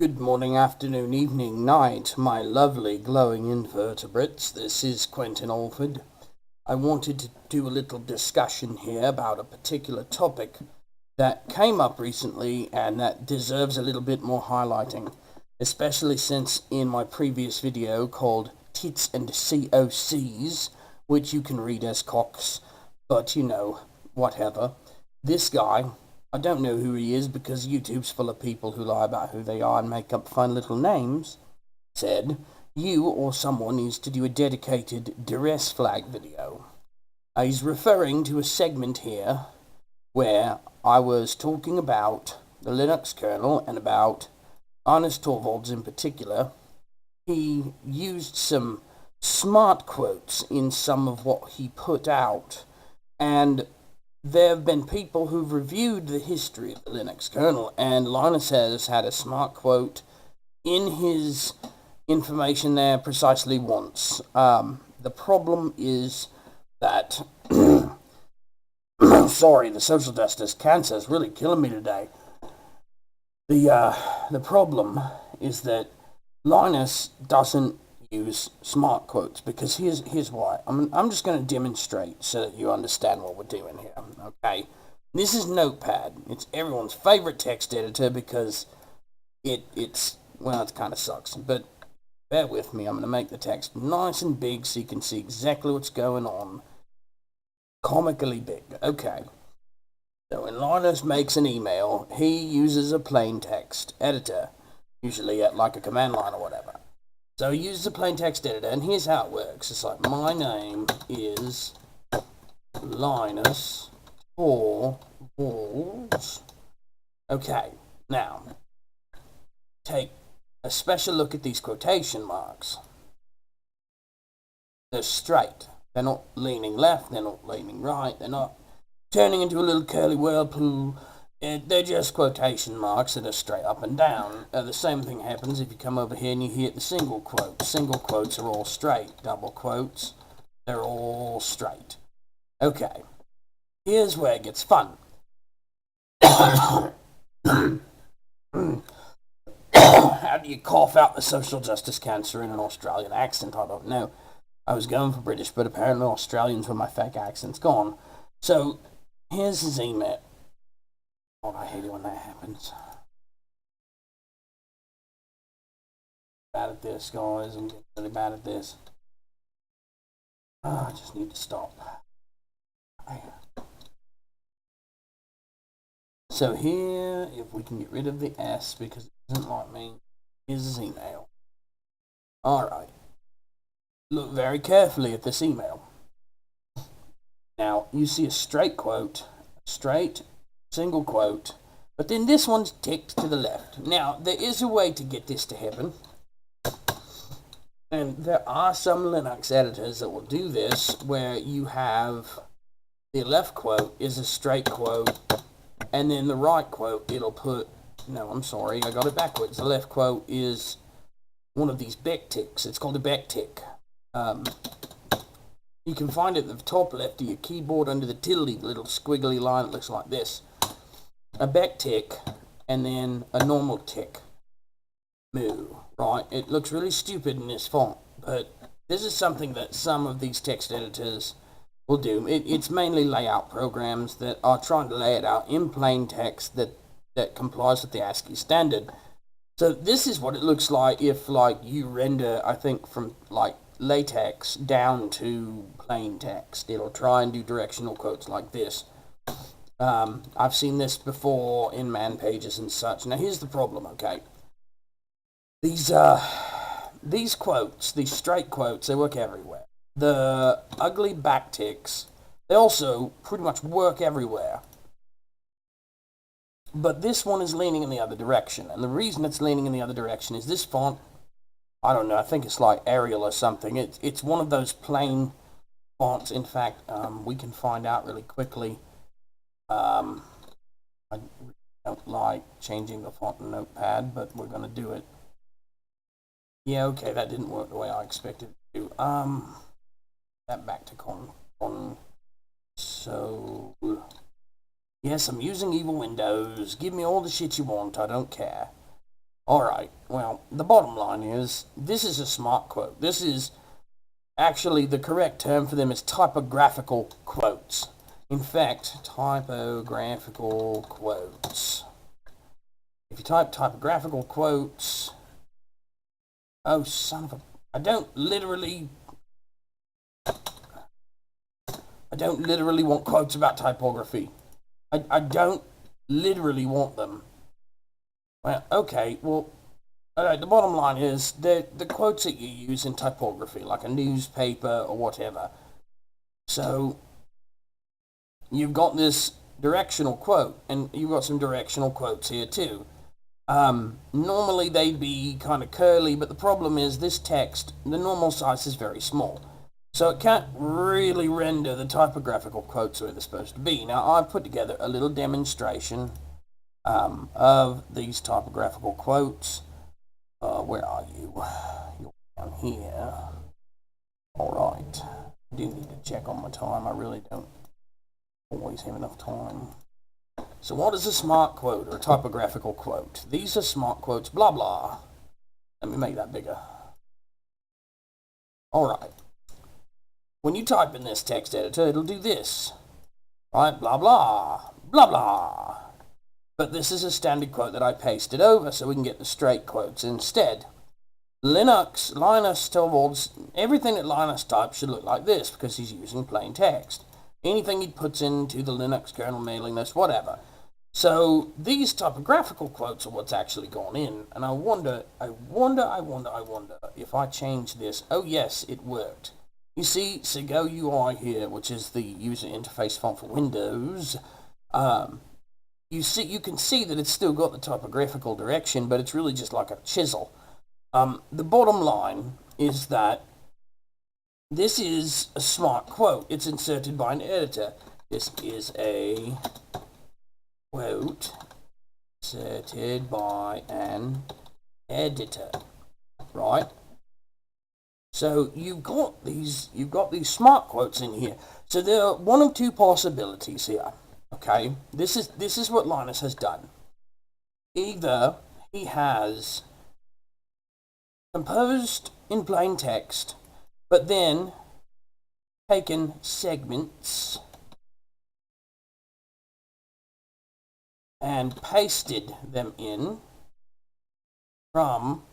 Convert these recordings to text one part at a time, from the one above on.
Good morning, afternoon, evening, night, my lovely glowing invertebrates. This is Quentin Alford. I wanted to do a little discussion here about a particular topic that came up recently and that deserves a little bit more highlighting, especially since in my previous video called Tits and COCs, which you can read as cocks, but you know, whatever, this guy, I don't know who he is because YouTube's full of people who lie about who they are and make up fun little names, said, you or someone needs to do a dedicated duress flag video. He's referring to a segment here where I was talking about the Linux kernel and about Linus Torvalds in particular. He used some smart quotes in some of what he put out, and there have been people who've reviewed the history of the Linux kernel, and Linus has had a smart quote in his information there precisely once. The problem is that, sorry, the social justice cancer is really killing me today. The problem is that Linus doesn't use smart quotes, because here's why. I'm just going to demonstrate so that you understand what we're doing here, okay? This is Notepad. It's everyone's favorite text editor because it's it kind of sucks, but bear with me. I'm going to make the text nice and big so you can see exactly what's going on. Comically big. Okay. So when Linus makes an email, he uses a plain text editor, usually at like a command line or whatever. So he uses a plain text editor, and here's how it works. It's like, my name is Linus Torvalds. Okay, now, take a special look at these quotation marks. They're straight. They're not leaning left, they're not leaning right, they're not turning into a little curly whirlpool. They're just quotation marks that are straight up and down. The same thing happens if you come over here and you hit the single quote. Single quotes are all straight. Double quotes, they're all straight. Okay, here's where it gets fun. How do you cough out the social justice cancer in an Australian accent? I don't know. I was going for British, but apparently Australians with my fake accent's gone. So, here's his email. Oh, I hate it when that happens. Bad at this, guys. I'm getting really bad at this. I just need to stop. So here, if we can get rid of the S because it doesn't like me, here's his email. Alright. Look very carefully at this email. Now, you see a straight quote, straight, single quote, but then this one's ticked to the left. Now, there is a way to get this to happen, and there are some Linux editors that will do this, where you have the left quote is a straight quote, and then the right quote, it'll put, no, I'm sorry, I got it backwards. The left quote is one of these backticks. It's called a backtick. You can find it at the top left of your keyboard under the tilde, little squiggly line that looks like this. A backtick, and then a normal tick. Moo, right? It looks really stupid in this font, but this is something that some of these text editors will do. It's mainly layout programs that are trying to lay it out in plain text that complies with the ASCII standard. So this is what it looks like if, like, you render, I think, from, like, latex down to plain text. It'll try and do directional quotes like this. I've seen this before in man pages and such. Now here's the problem, okay? These quotes, these straight quotes, they work everywhere. The ugly backticks, they also pretty much work everywhere. But this one is leaning in the other direction, and the reason it's leaning in the other direction is this font, I don't know, I think it's like Arial or something. It's one of those plain fonts. In fact, we can find out really quickly. I don't like changing the font in Notepad, but we're going to do it. Yeah, okay, that didn't work the way I expected it to. That back to so yes, I'm using evil Windows. Give me all the shit you want, I don't care. Alright, well, the bottom line is, this is a smart quote. This is, actually, the correct term for them is typographical quotes. In fact, typographical quotes. If you type typographical quotes... Oh, son of a... I don't literally want quotes about typography. I don't literally want them. Well, okay, well, alright, the bottom line is the quotes that you use in typography, like a newspaper or whatever. So, you've got this directional quote, and you've got some directional quotes here too. Normally they'd be kind of curly, but the problem is this text, the normal size is very small. So it can't really render the typographical quotes where they're supposed to be. Now, I've put together a little demonstration of these typographical quotes. Where are you? You're down here. Alright. I do need to check on my time. I really don't always have enough time. So what is a smart quote or a typographical quote? These are smart quotes, blah blah. Let me make that bigger. Alright. When you type in this text editor, it'll do this. Right, blah blah, blah blah. But this is a standard quote that I pasted over so we can get the straight quotes instead. Linus Torvalds, everything that Linus types should look like this because he's using plain text. Anything he puts into the Linux kernel mailing list, whatever. So these typographical quotes are what's actually gone in. And I wonder if I change this. Oh yes, it worked. You see Sego UI here, which is the user interface font for Windows. You can see that it's still got the typographical direction, but it's really just like a chisel. The bottom line is that this is a smart quote. It's inserted by an editor. This is a quote inserted by an editor, right? So you've got these smart quotes in here. So there are one of two possibilities here. Okay, this is what Linus has done. Either he has composed in plain text, but then taken segments and pasted them in from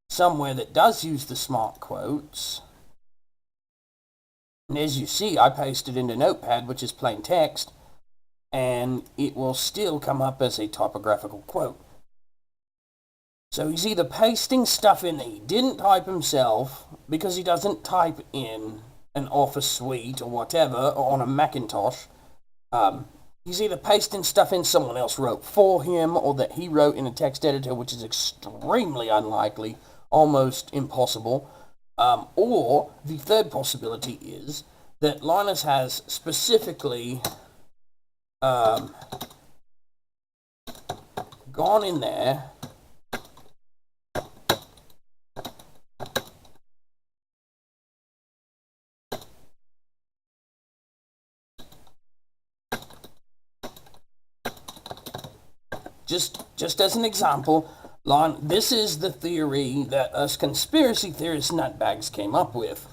somewhere that does use the smart quotes. And as you see, I pasted into Notepad, which is plain text, and it will still come up as a typographical quote. So he's either pasting stuff in that he didn't type himself, because he doesn't type in an Office suite or whatever, or on a Macintosh. He's either pasting stuff in someone else wrote for him, or that he wrote in a text editor, which is extremely unlikely, almost impossible. Or the third possibility is that Linus has specifically gone in there just as an example. This is the theory that us conspiracy theorist nutbags came up with.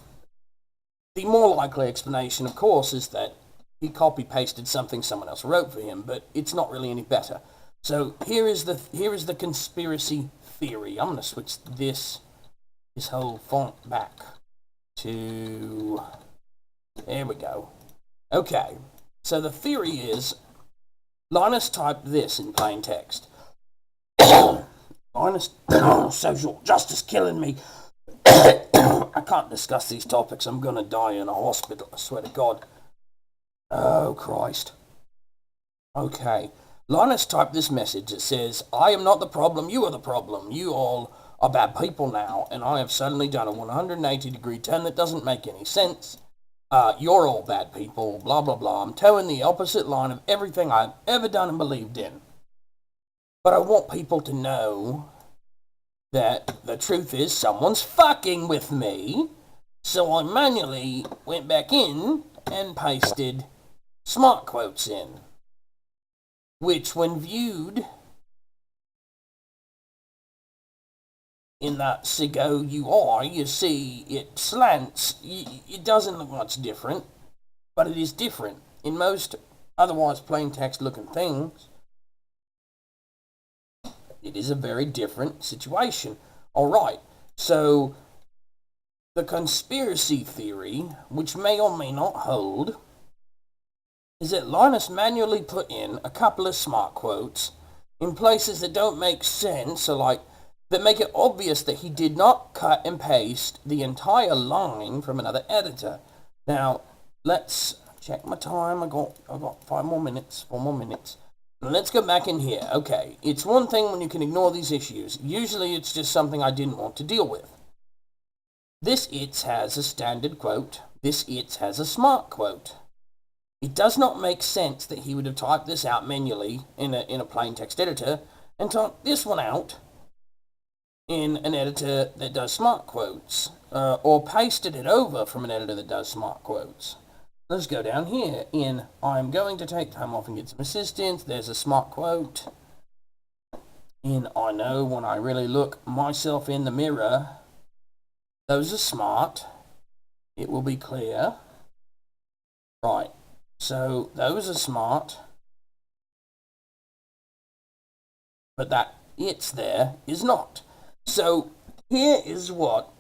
The more likely explanation, of course, is that he copy-pasted something someone else wrote for him, but it's not really any better. So here is the conspiracy theory. I'm going to switch this whole font back to... There we go. Okay, so the theory is Linus typed this in plain text. Linus, social justice killing me. I can't discuss these topics. I'm going to die in a hospital, I swear to God. Oh, Christ. Okay. Linus typed this message that says, I am not the problem, you are the problem. You all are bad people now, and I have suddenly done a 180-degree turn that doesn't make any sense. You're all bad people, blah, blah, blah. I'm towing the opposite line of everything I've ever done and believed in. But I want people to know that the truth is someone's fucking with me. So I manually went back in and pasted smart quotes in, which when viewed in that SIGO UI, you see it slants. It doesn't look much different, but it is different. In most otherwise plain text looking things, it is a very different situation. Alright, so the conspiracy theory, which may or may not hold, is that Linus manually put in a couple of smart quotes in places that don't make sense, or like that make it obvious that he did not cut and paste the entire line from another editor. Now, let's check my time. I got 4 more minutes. Let's go back in here. Okay, it's one thing when you can ignore these issues. Usually it's just something I didn't want to deal with. This its has a standard quote. This its has a smart quote. It does not make sense that he would have typed this out manually in a plain text editor and typed this one out in an editor that does smart quotes, or pasted it over from an editor that does smart quotes. Let's go down here in I'm going to take time off and get some assistance. There's a smart quote. In I know when I really look myself in the mirror. Those are smart. It will be clear. Right. So those are smart. But that it's there is not. So here is what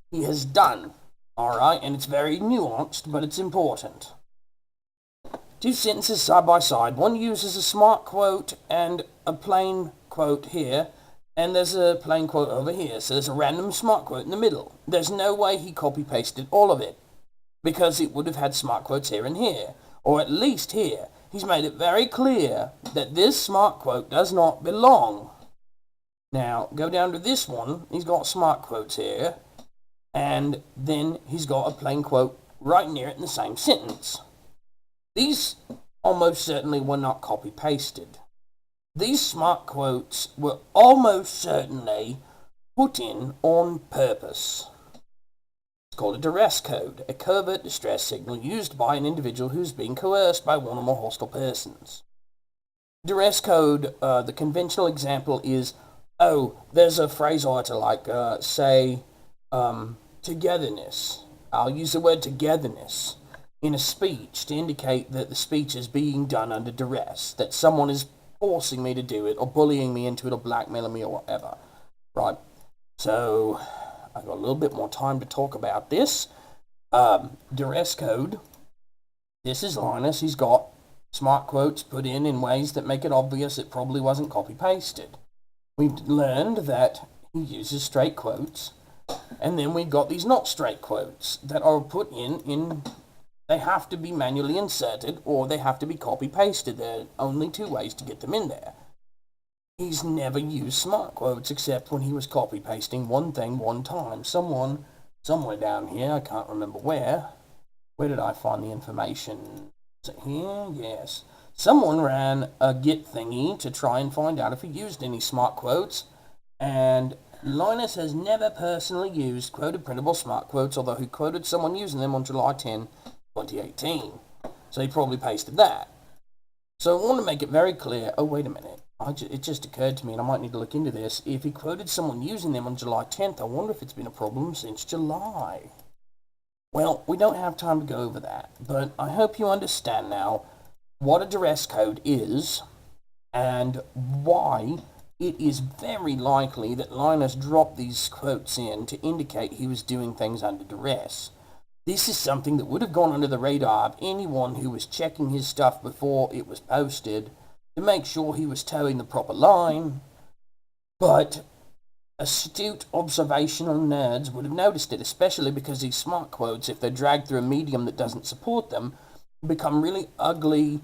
he has done. Alright, and it's very nuanced, but it's important. 2 sentences side by side. One uses a smart quote and a plain quote here, and there's a plain quote over here. So there's a random smart quote in the middle. There's no way he copy-pasted all of it, because it would have had smart quotes here and here, or at least here. He's made it very clear that this smart quote does not belong. Now, go down to this one. He's got smart quotes here. And then he's got a plain quote right near it in the same sentence. These almost certainly were not copy-pasted. These smart quotes were almost certainly put in on purpose. It's called a duress code, a covert distress signal used by an individual who's being coerced by one or more hostile persons. Duress code, the conventional example is, there's a phrase I like to say, togetherness. I'll use the word togetherness in a speech to indicate that the speech is being done under duress, that someone is forcing me to do it, or bullying me into it, or blackmailing me, or whatever. Right, so I've got a little bit more time to talk about this. Duress code. This is Linus. He's got smart quotes put in ways that make it obvious it probably wasn't copy-pasted. We've learned that he uses straight quotes. And then we've got these not straight quotes that are put in, they have to be manually inserted or they have to be copy-pasted. There are only 2 ways to get them in there. He's never used smart quotes except when he was copy-pasting one thing one time. Someone, somewhere down here, I can't remember where did I find the information? Is it here? Yes. Someone ran a Git thingy to try and find out if he used any smart quotes, and Linus has never personally used quoted printable smart quotes, although he quoted someone using them on July 10, 2018. So he probably pasted that. So I want to make it very clear. Oh, wait a minute. It just occurred to me, and I might need to look into this. If he quoted someone using them on July 10th, I wonder if it's been a problem since July. Well, we don't have time to go over that, but I hope you understand now what a duress code is and why it is very likely that Linus dropped these quotes in to indicate he was doing things under duress. This is something that would have gone under the radar of anyone who was checking his stuff before it was posted to make sure he was towing the proper line, but astute observational nerds would have noticed it, especially because these smart quotes, if they're dragged through a medium that doesn't support them, become really ugly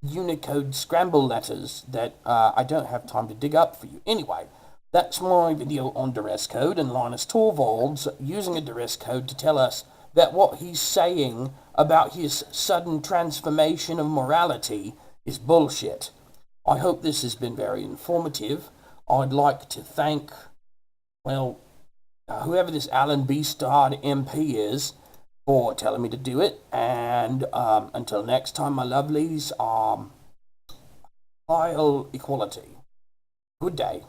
Unicode scramble letters that I don't have time to dig up for you. Anyway, that's my video on duress code and Linus Torvalds using a duress code to tell us that what he's saying about his sudden transformation of morality is bullshit. I hope this has been very informative. I'd like to thank, whoever this Alan B. Starred MP is for telling me to do it, and until next time, my lovelies, file equality. Good day.